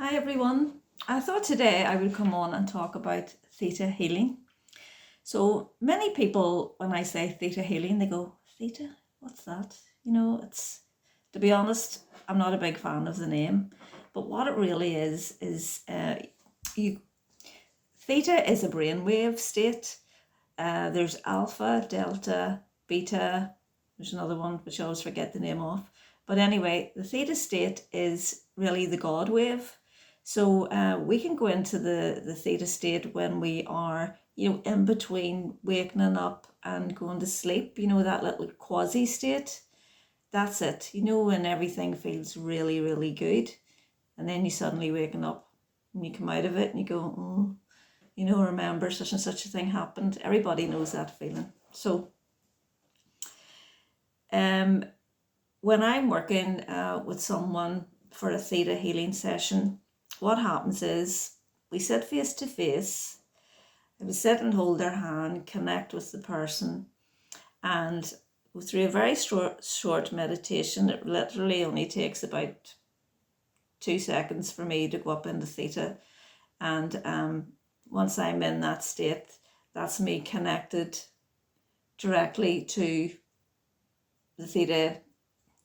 Hi everyone. I thought today I would come on and talk about theta healing. So many people, when I say theta healing, they go, Theta? What's that? It's, to be honest, I'm not a big fan of the name, but what it really is theta is a brainwave state. There's alpha, delta, beta. There's another one which I always forget the name of. But anyway, the theta state is really the God wave. So we can go into the theta state when we are, in between waking up and going to sleep, that little quasi state. That's it, when everything feels really, really good. And then you suddenly waking up and you come out of it and you go, remember such and such a thing happened. Everybody knows that feeling. So when I'm working with someone for a theta healing session, what happens is we sit face to face, we sit and hold their hand, connect with the person, and go through a very short meditation. It literally only takes about 2 seconds for me to go up into theta. And once I'm in that state, that's me connected directly to the theta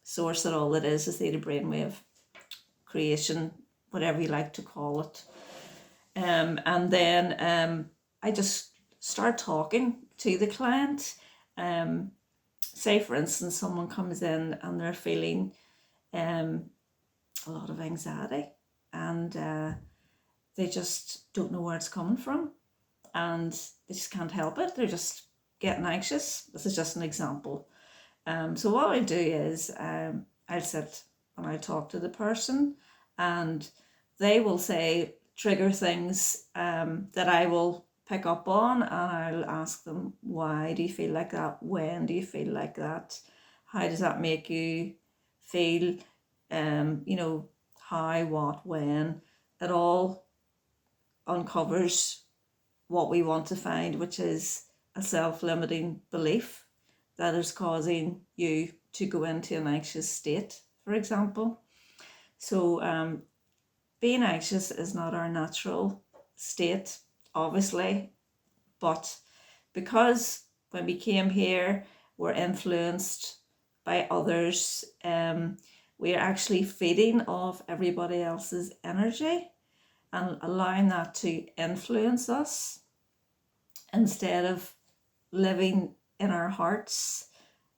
source at all it is, the theta brainwave creation, whatever you like to call it. And then I just start talking to the client. Say, for instance, someone comes in and they're feeling a lot of anxiety, and they just don't know where it's coming from, and they just can't help it. They're just getting anxious. This is just an example. So what I do is I'll sit and I'll talk to the person, and they will say trigger things that I will pick up on, and I'll ask them, why do you feel like that? When do you feel like that? How does that make you feel? How, what, when. It all uncovers what we want to find, which is a self-limiting belief that is causing you to go into an anxious state, for example. So being anxious is not our natural state, obviously, but because when we came here, we're influenced by others, we're actually feeding off everybody else's energy and allowing that to influence us instead of living in our hearts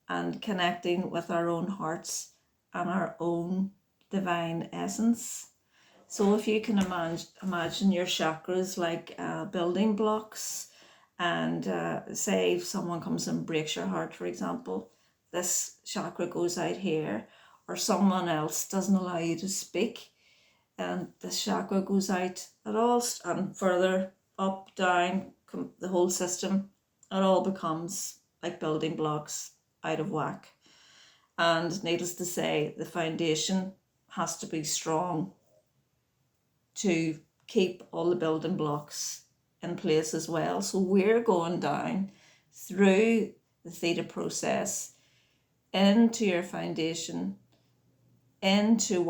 and connecting with our own hearts and our own divine essence. So if you can imagine your chakras like building blocks, and say if someone comes and breaks your heart, for example, this chakra goes out here, or someone else doesn't allow you to speak, and this chakra goes out at all, and further up, down, the whole system, it all becomes like building blocks out of whack. And needless to say, the foundation has to be strong to keep all the building blocks in place as well. So we're going down through the theta process into your foundation, into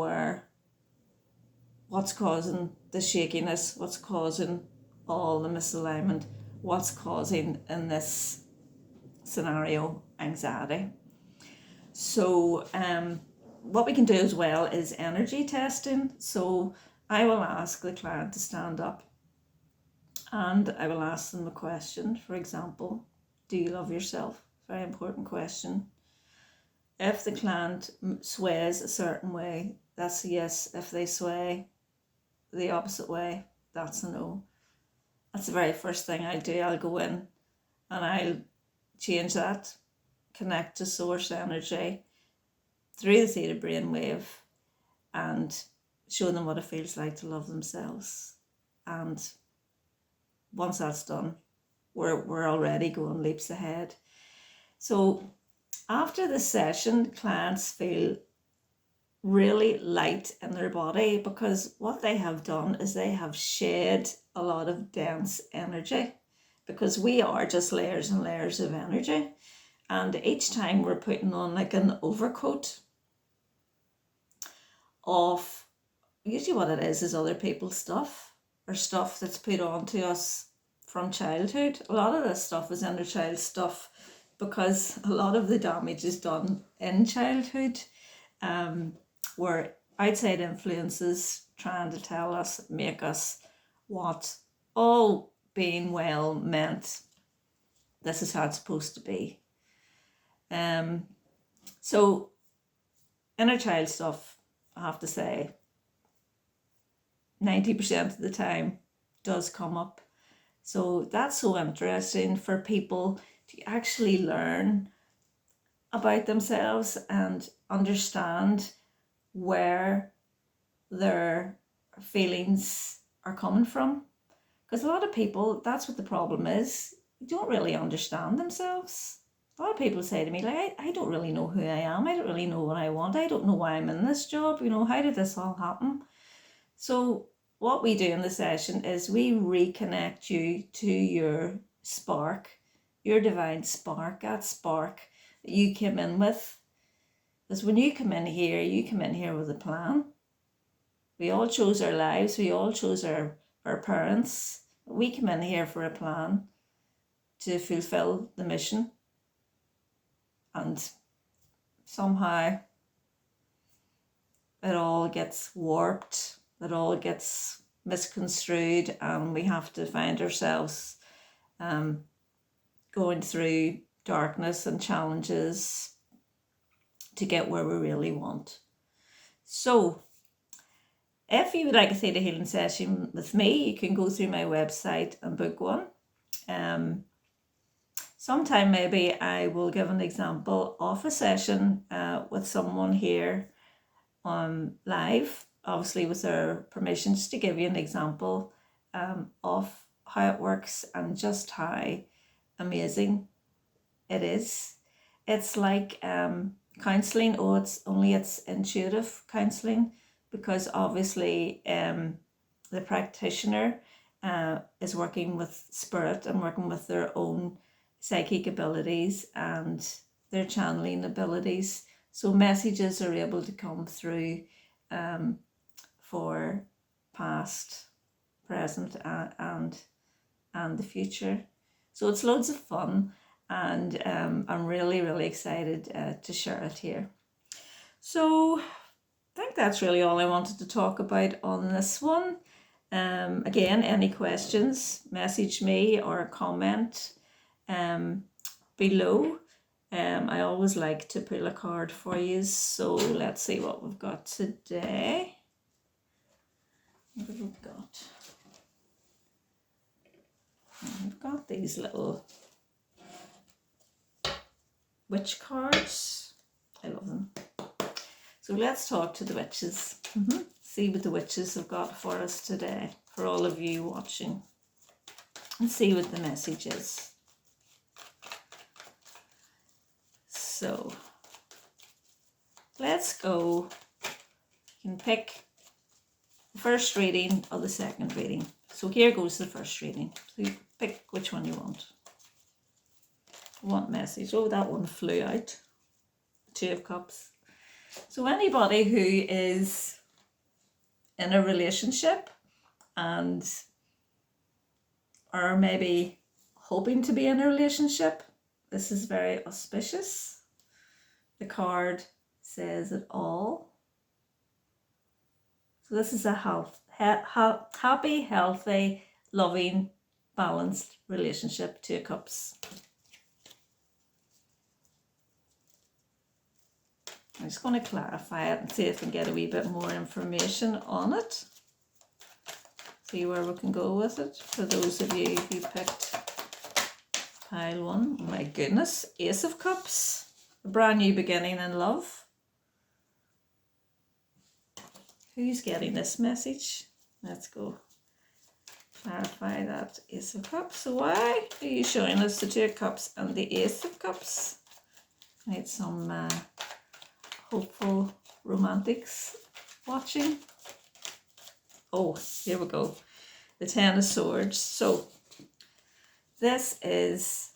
what's causing the shakiness, what's causing all the misalignment, what's causing, in this scenario, anxiety. So what we can do as well is energy testing. So I will ask the client to stand up, and I will ask them a question. For example, do you love yourself? Very important question. If the client sways a certain way, that's a yes. If they sway the opposite way, that's a no. That's the very first thing I do. I'll go in and I'll change that, connect to source energy through the theta brainwave, and show them what it feels like to love themselves. And once that's done, we're already going leaps ahead. So after the session, clients feel really light in their body, because what they have done is they have shed a lot of dense energy, because we are just layers and layers of energy, and each time we're putting on like an overcoat of usually what it is other people's stuff, or stuff that's put on to us from childhood. A lot of this stuff is inner child stuff, because a lot of the damage is done in childhood, where outside influences trying to tell us, make us what all being well meant. This is how it's supposed to be. So inner child stuff, I have to say, 90% of the time does come up. So that's so interesting for people to actually learn about themselves and understand where their feelings are coming from. Because a lot of people, that's what the problem is, they don't really understand themselves. A lot of people say to me, like, I don't really know who I am. I don't really know what I want. I don't know why I'm in this job. You know, how did this all happen? So what we do in the session is we reconnect you to your spark, your divine spark, that spark that you came in with. Because when you come in here with a plan. We all chose our lives. We all chose our parents. We come in here for a plan to fulfill the mission. And somehow it all gets warped. It all gets misconstrued, and we have to find ourselves going through darkness and challenges to get where we really want. So if you would like a Theta healing session with me, you can go through my website and book one. Sometime maybe I will give an example of a session with someone here on live, obviously with their permission, just to give you an example of how it works and just how amazing it is. It's like counselling. It's intuitive counselling, because obviously the practitioner is working with spirit and working with their own psychic abilities and their channeling abilities. So messages are able to come through for past, present, and the future. So it's loads of fun, and I'm really, really excited to share it here. So I think that's really all I wanted to talk about on this one. Again, any questions, message me or comment below. I always like to pull a card for you. So let's see what we've got today. What have we got? We've got these little witch cards. I love them. So let's talk to the witches. See what the witches have got for us today, for all of you watching. And see what the message is. So let's go. You can pick the first reading or the second reading. So here goes the first reading. So you pick which one you want. What message? Oh, that one flew out. Two of Cups. So anybody who is in a relationship and or maybe hoping to be in a relationship, this is very auspicious. The card says it all. So this is a happy, healthy, loving, balanced relationship. Two of Cups. I'm just going to clarify it and see if I can get a wee bit more information on it. See where we can go with it. For those of you who picked pile one. Oh my goodness. Ace of Cups. A brand new beginning in love. Who's getting this message? Let's go clarify that. Ace of Cups. So why are you showing us the Two of Cups and the Ace of Cups? Need some hopeful romantics watching. Oh, here we go. The Ten of Swords. So this is,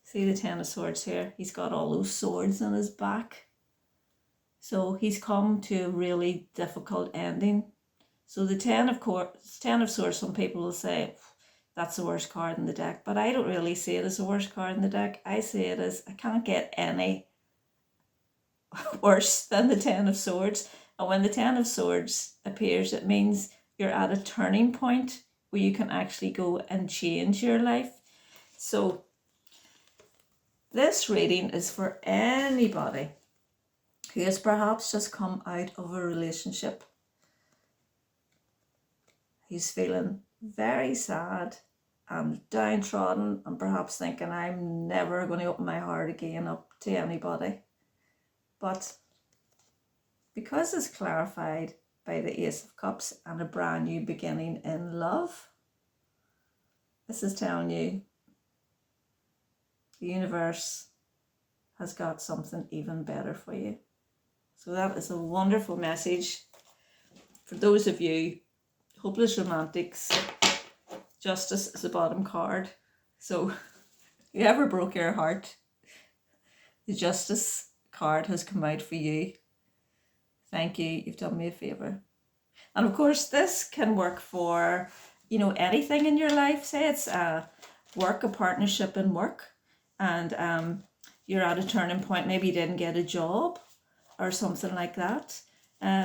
see the Ten of Swords here? He's got all those swords on his back. So he's come to a really difficult ending. So the Ten of Swords, some people will say, that's the worst card in the deck. But I don't really see it as the worst card in the deck. I see it as, I can't get any worse than the Ten of Swords. And when the Ten of Swords appears, it means you're at a turning point where you can actually go and change your life. So this reading is for anybody who has perhaps just come out of a relationship. He's feeling very sad and downtrodden and perhaps thinking, I'm never going to open my heart again up to anybody. But because it's clarified by the Ace of Cups and a brand new beginning in love, this is telling you the universe has got something even better for you. So that is a wonderful message for those of you hopeless romantics. Justice is the bottom card. So if you ever broke your heart, the Justice card has come out for you. Thank you. You've done me a favour. And of course, this can work for, anything in your life. Say it's a work, a partnership in work, and you're at a turning point. Maybe you didn't get a job or something like that.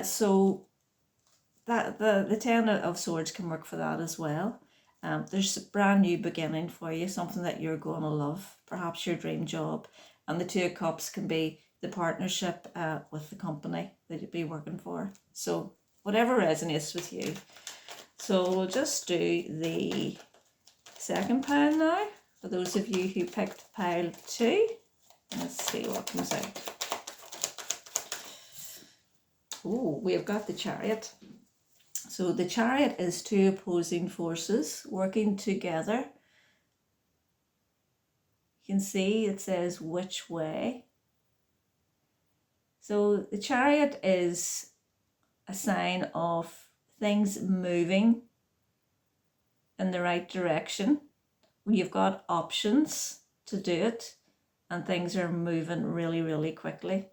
So that the Ten of Swords can work for that as well. There's a brand new beginning for you, something that you're going to love, perhaps your dream job. And the Two of Cups can be the partnership with the company that you'd be working for. So whatever resonates with you. So we'll just do the second pile now, for those of you who picked pile 2. Let's see what comes out. Oh, we've got the Chariot. So the Chariot is two opposing forces working together. You can see it says which way. So the Chariot is a sign of things moving in the right direction. You've got options to do it and things are moving really, really quickly.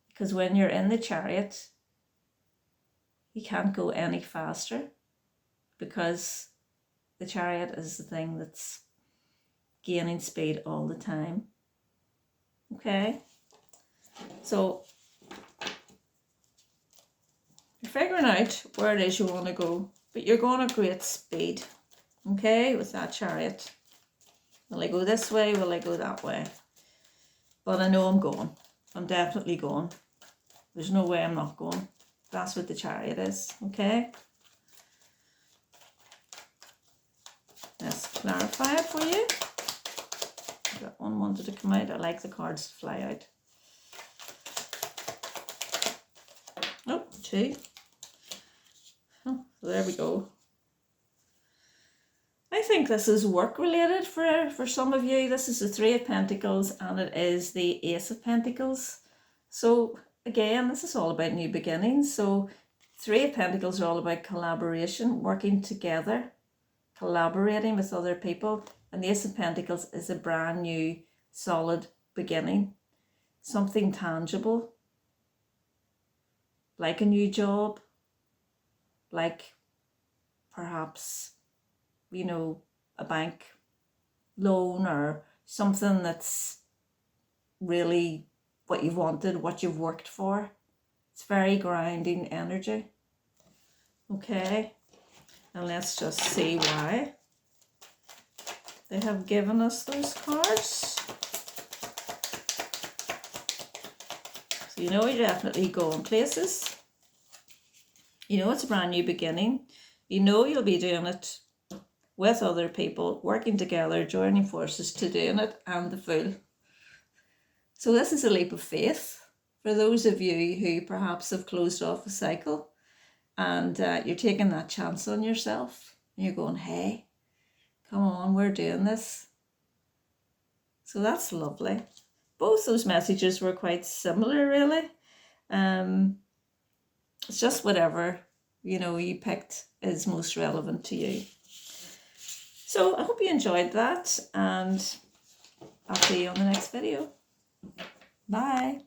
Because when you're in the Chariot, you can't go any faster because the Chariot is the thing that's gaining speed all the time. Okay, so you're figuring out where it is you want to go, but you're going at great speed, okay, with that Chariot. Will I go this way? Will I go that way? But I know I'm going. I'm definitely going. There's no way I'm not going. That's what the Chariot is, okay? Let's clarify it for you. That one wanted to come out. I like the cards to fly out. Oh, 2. Oh, so there we go. I think this is work related for some of you. This is the 3 of Pentacles and it is the Ace of Pentacles. So again, this is all about new beginnings. So 3 of Pentacles are all about collaboration, working together, collaborating with other people. And the Ace of Pentacles is a brand new, solid beginning. Something tangible, like a new job, like perhaps, a bank loan or something that's really what you've wanted, what you've worked for. It's very grounding energy. Okay, and let's just see why they have given us those cards. So you're definitely going places. It's a brand new beginning. You'll be doing it with other people, working together, joining forces to doing it, and the Fool. So this is a leap of faith for those of you who perhaps have closed off a cycle and you're taking that chance on yourself. And you're going, hey, come on, we're doing this. So that's lovely. Both those messages were quite similar, really. It's just whatever, you picked is most relevant to you. So I hope you enjoyed that and I'll see you on the next video. Bye.